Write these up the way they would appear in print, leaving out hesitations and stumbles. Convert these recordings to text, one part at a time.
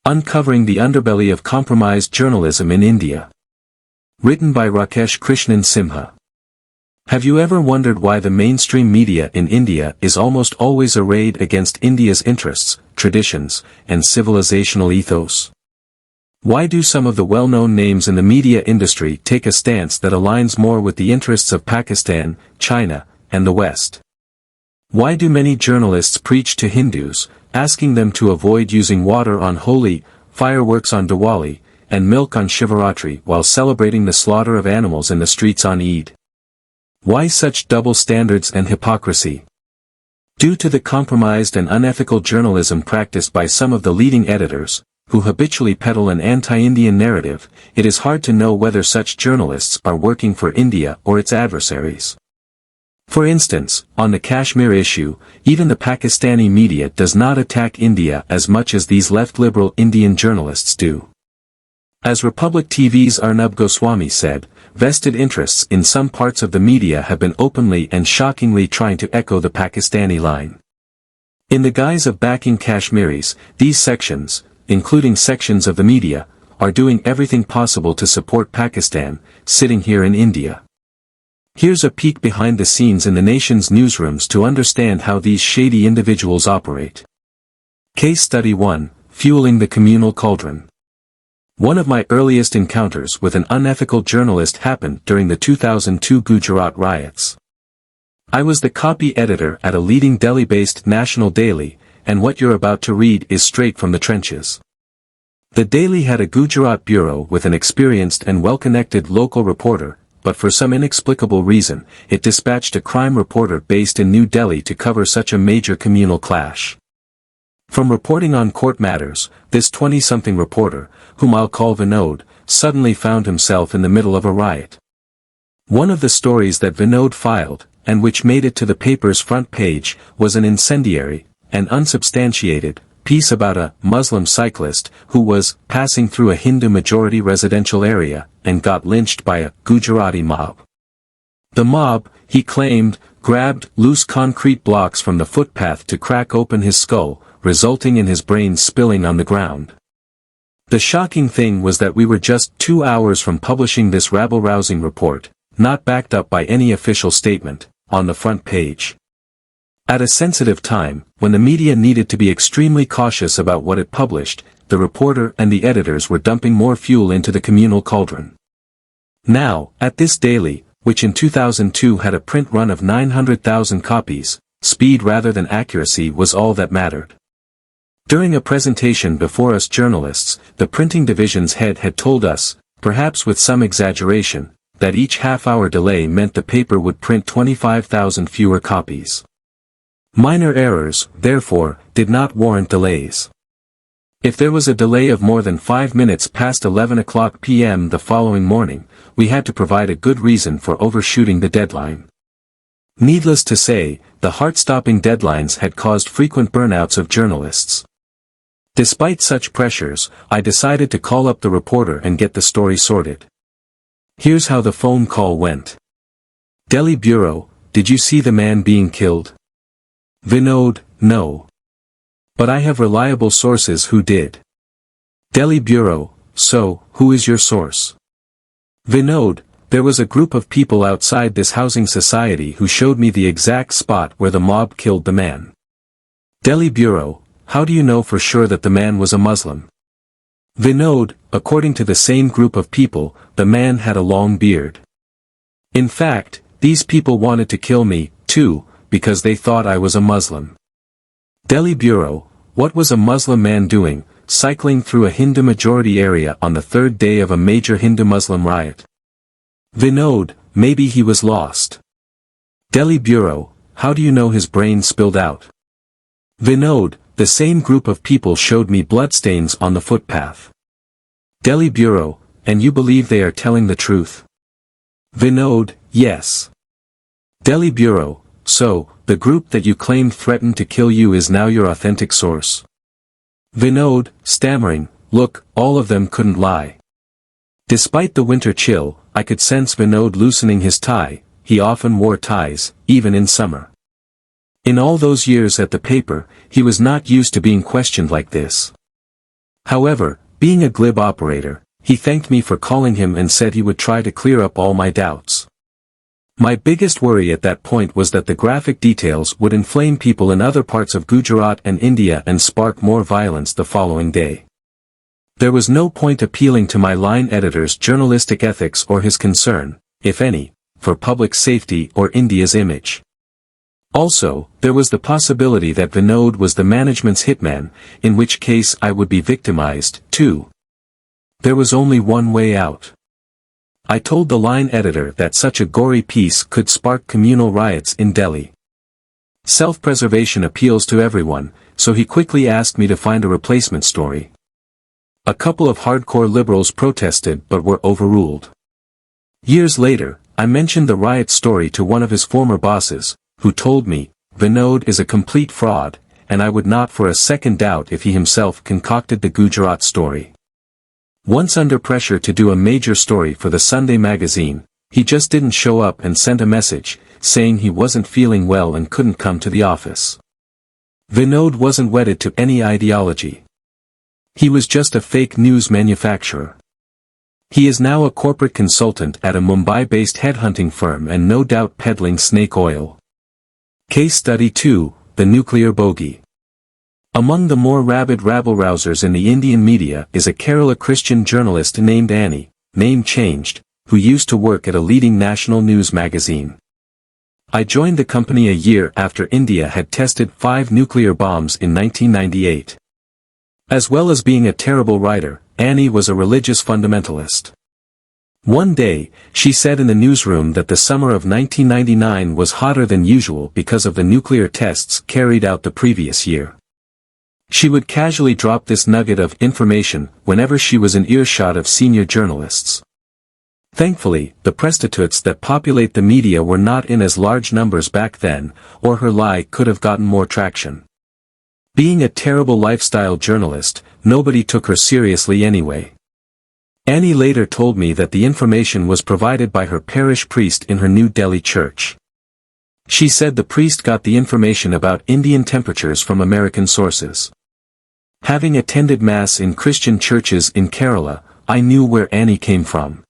Uncovering the Underbelly of Compromised Journalism in India. Written by Rakesh Krishnan Simha. Have you ever wondered why the mainstream media in India is almost always arrayed against India's interests, traditions, and civilizational ethos? Why do some of the well-known names in the media industry take a stance that aligns more with the interests of Pakistan, China, and the West? Why do many journalists preach to Hindus, asking them to avoid using water on Holi, fireworks on Diwali, and milk on Shivaratri while celebrating the slaughter of animals in the streets on Eid? Why such double standards and hypocrisy? Due to the compromised and unethical journalism practiced by some of the leading editors, who habitually peddle an anti-Indian narrative, it is hard to know whether such journalists are working for India or its adversaries. For instance, on the Kashmir issue, even the Pakistani media does not attack India as much as these left-liberal Indian journalists do. As Republic TV's Arnab Goswami said, vested interests in some parts of the media have been openly and shockingly trying to echo the Pakistani line. In the guise of backing Kashmiris, these sections, including sections of the media, are doing everything possible to support Pakistan, sitting here in India. Here's a peek behind the scenes in the nation's newsrooms to understand how these shady individuals operate. Case Study 1, Fueling the Communal Cauldron. One of my earliest encounters with an unethical journalist happened during the 2002 Gujarat riots. I was the copy editor at a leading Delhi-based national daily, and what you're about to read is straight from the trenches. The daily had a Gujarat bureau with an experienced and well-connected local reporter, but for some inexplicable reason, it dispatched a crime reporter based in New Delhi to cover such a major communal clash. From reporting on court matters, this 20-something reporter, whom I'll call Vinod, suddenly found himself in the middle of a riot. One of the stories that Vinod filed, and which made it to the paper's front page, was an incendiary, and unsubstantiated, piece about a Muslim cyclist who was passing through a Hindu-majority residential area, and got lynched by a Gujarati mob. The mob, he claimed, grabbed loose concrete blocks from the footpath to crack open his skull, resulting in his brains spilling on the ground. The shocking thing was that we were just 2 hours from publishing this rabble-rousing report, not backed up by any official statement, on the front page. At a sensitive time, when the media needed to be extremely cautious about what it published, the reporter and the editors were dumping more fuel into the communal cauldron. Now, at this daily, which in 2002 had a print run of 900,000 copies, speed rather than accuracy was all that mattered. During a presentation before us journalists, the printing division's head had told us, perhaps with some exaggeration, that each half-hour delay meant the paper would print 25,000 fewer copies. Minor errors, therefore, did not warrant delays. If there was a delay of more than 5 minutes past 11 o'clock p.m. the following morning, we had to provide a good reason for overshooting the deadline. Needless to say, the heart-stopping deadlines had caused frequent burnouts of journalists. Despite such pressures, I decided to call up the reporter and get the story sorted. Here's how the phone call went. Delhi Bureau, did you see the man being killed? Vinod, no. But I have reliable sources who did. Delhi Bureau, so, who is your source? Vinod, there was a group of people outside this housing society who showed me the exact spot where the mob killed the man. Delhi Bureau, how do you know for sure that the man was a Muslim? Vinod, according to the same group of people, the man had a long beard. In fact, these people wanted to kill me, too, because they thought I was a Muslim. Delhi Bureau, what was a Muslim man doing, cycling through a Hindu-majority area on the third day of a major Hindu-Muslim riot? Vinod, maybe he was lost. Delhi Bureau, how do you know his brain spilled out? Vinod, the same group of people showed me bloodstains on the footpath. Delhi Bureau, and you believe they are telling the truth? Vinod, yes. Delhi Bureau, so, the group that you claimed threatened to kill you is now your authentic source? Vinod, stammering, look, all of them couldn't lie. Despite the winter chill, I could sense Vinod loosening his tie. He often wore ties, even in summer. In all those years at the paper, he was not used to being questioned like this. However, being a glib operator, he thanked me for calling him and said he would try to clear up all my doubts. My biggest worry at that point was that the graphic details would inflame people in other parts of Gujarat and India and spark more violence the following day. There was no point appealing to my line editor's journalistic ethics or his concern, if any, for public safety or India's image. Also, there was the possibility that Vinod was the management's hitman, in which case I would be victimized, too. There was only one way out. I told the line editor that such a gory piece could spark communal riots in Delhi. Self-preservation appeals to everyone, so he quickly asked me to find a replacement story. A couple of hardcore liberals protested but were overruled. Years later, I mentioned the riot story to one of his former bosses, who told me, Vinod is a complete fraud, and I would not for a second doubt if he himself concocted the Gujarat story. Once under pressure to do a major story for the Sunday magazine, he just didn't show up and sent a message, saying he wasn't feeling well and couldn't come to the office. Vinod wasn't wedded to any ideology. He was just a fake news manufacturer. He is now a corporate consultant at a Mumbai-based headhunting firm and no doubt peddling snake oil. Case Study 2, The Nuclear Bogey. Among the more rabid rabble-rousers in the Indian media is a Kerala Christian journalist named Annie, name changed, who used to work at a leading national news magazine. I joined the company a year after India had tested 5 nuclear bombs in 1998. As well as being a terrible writer, Annie was a religious fundamentalist. One day, she said in the newsroom that the summer of 1999 was hotter than usual because of the nuclear tests carried out the previous year. She would casually drop this nugget of information whenever she was in earshot of senior journalists. Thankfully, the prostitutes that populate the media were not in as large numbers back then, or her lie could have gotten more traction. Being a terrible lifestyle journalist, nobody took her seriously anyway. Annie later told me that the information was provided by her parish priest in her New Delhi church. She said the priest got the information about Indian temperatures from American sources. Having attended Mass in Christian churches in Kerala, I knew where Annie came from.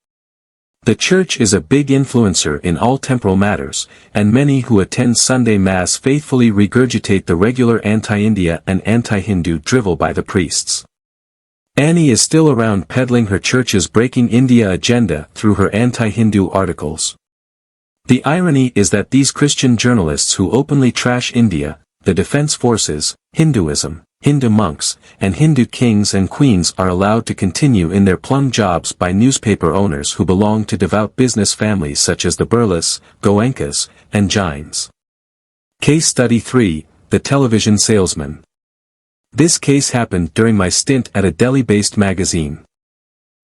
The church is a big influencer in all temporal matters, and many who attend Sunday Mass faithfully regurgitate the regular anti-India and anti-Hindu drivel by the priests. Annie is still around peddling her church's Breaking India agenda through her anti-Hindu articles. The irony is that these Christian journalists who openly trash India, the defense forces, Hinduism, Hindu monks, and Hindu kings and queens are allowed to continue in their plum jobs by newspaper owners who belong to devout business families such as the Birlas, Goenkas, and Jains. Case Study 3, The Television Salesman. This case happened during my stint at a Delhi-based magazine.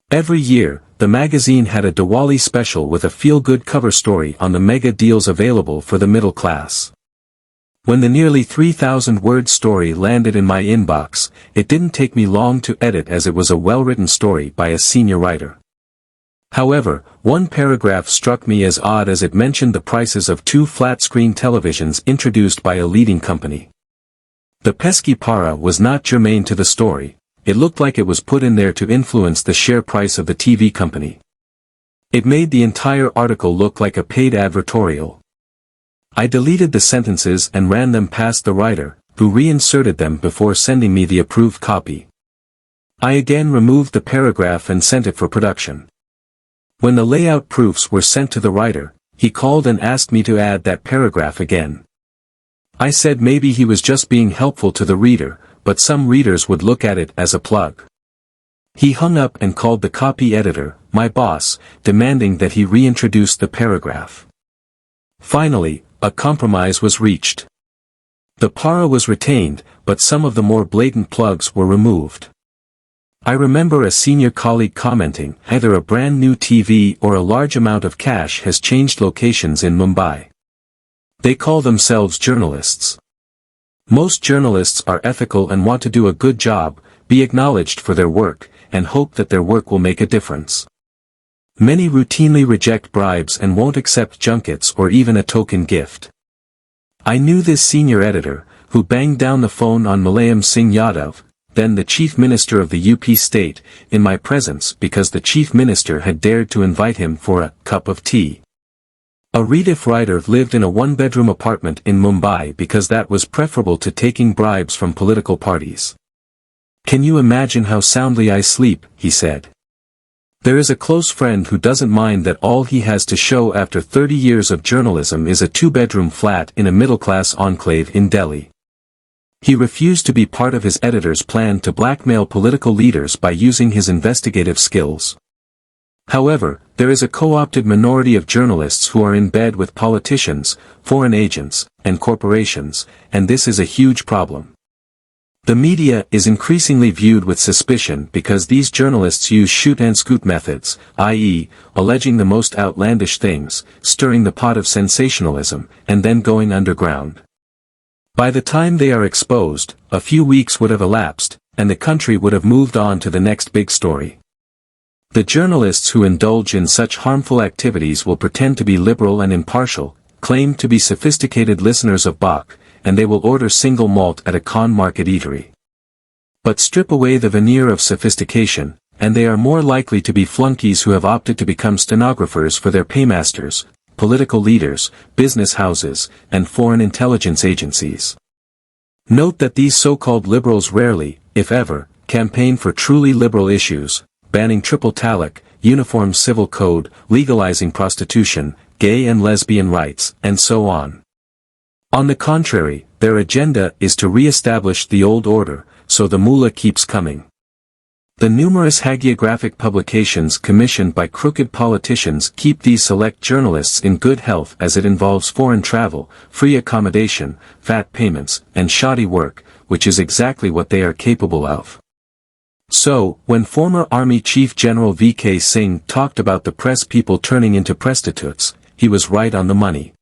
Every year, the magazine had a Diwali special with a feel-good cover story on the mega deals available for the middle class. When the nearly 3,000-word story landed in my inbox, it didn't take me long to edit as it was a well-written story by a senior writer. However, one paragraph struck me as odd as it mentioned the prices of 2 flat-screen televisions introduced by a leading company. The pesky para was not germane to the story, it looked like it was put in there to influence the share price of the TV company. It made the entire article look like a paid advertorial. I deleted the sentences and ran them past the writer, who reinserted them before sending me the approved copy. I again removed the paragraph and sent it for production. When the layout proofs were sent to the writer, he called and asked me to add that paragraph again. I said maybe he was just being helpful to the reader, but some readers would look at it as a plug. He hung up and called the copy editor, my boss, demanding that he reintroduce the paragraph. Finally, a compromise was reached. The para was retained, but some of the more blatant plugs were removed. I remember a senior colleague commenting, either a brand new TV or a large amount of cash has changed locations in Mumbai. They call themselves journalists. Most journalists are ethical and want to do a good job, be acknowledged for their work, and hope that their work will make a difference. Many routinely reject bribes and won't accept junkets or even a token gift. I knew this senior editor, who banged down the phone on Mulayam Singh Yadav, then the chief minister of the UP state, in my presence because the chief minister had dared to invite him for a cup of tea. A Rediff writer lived in a one-bedroom apartment in Mumbai because that was preferable to taking bribes from political parties. Can you imagine how soundly I sleep, he said. There is a close friend who doesn't mind that all he has to show after 30 years of journalism is a two-bedroom flat in a middle-class enclave in Delhi. He refused to be part of his editor's plan to blackmail political leaders by using his investigative skills. However, there is a co-opted minority of journalists who are in bed with politicians, foreign agents, and corporations, and this is a huge problem. The media is increasingly viewed with suspicion because these journalists use shoot-and-scoot methods, i.e., alleging the most outlandish things, stirring the pot of sensationalism, and then going underground. By the time they are exposed, a few weeks would have elapsed, and the country would have moved on to the next big story. The journalists who indulge in such harmful activities will pretend to be liberal and impartial, claim to be sophisticated listeners of Bach, and they will order single malt at a Khan market eatery. But strip away the veneer of sophistication, and they are more likely to be flunkies who have opted to become stenographers for their paymasters, political leaders, business houses, and foreign intelligence agencies. Note that these so-called liberals rarely, if ever, campaign for truly liberal issues, banning triple talaq, uniform civil code, legalizing prostitution, gay and lesbian rights, and so on. On the contrary, their agenda is to re-establish the old order, so the mullah keeps coming. The numerous hagiographic publications commissioned by crooked politicians keep these select journalists in good health as it involves foreign travel, free accommodation, fat payments, and shoddy work, which is exactly what they are capable of. So, when former Army Chief General V.K. Singh talked about the press people turning into prostitutes, he was right on the money.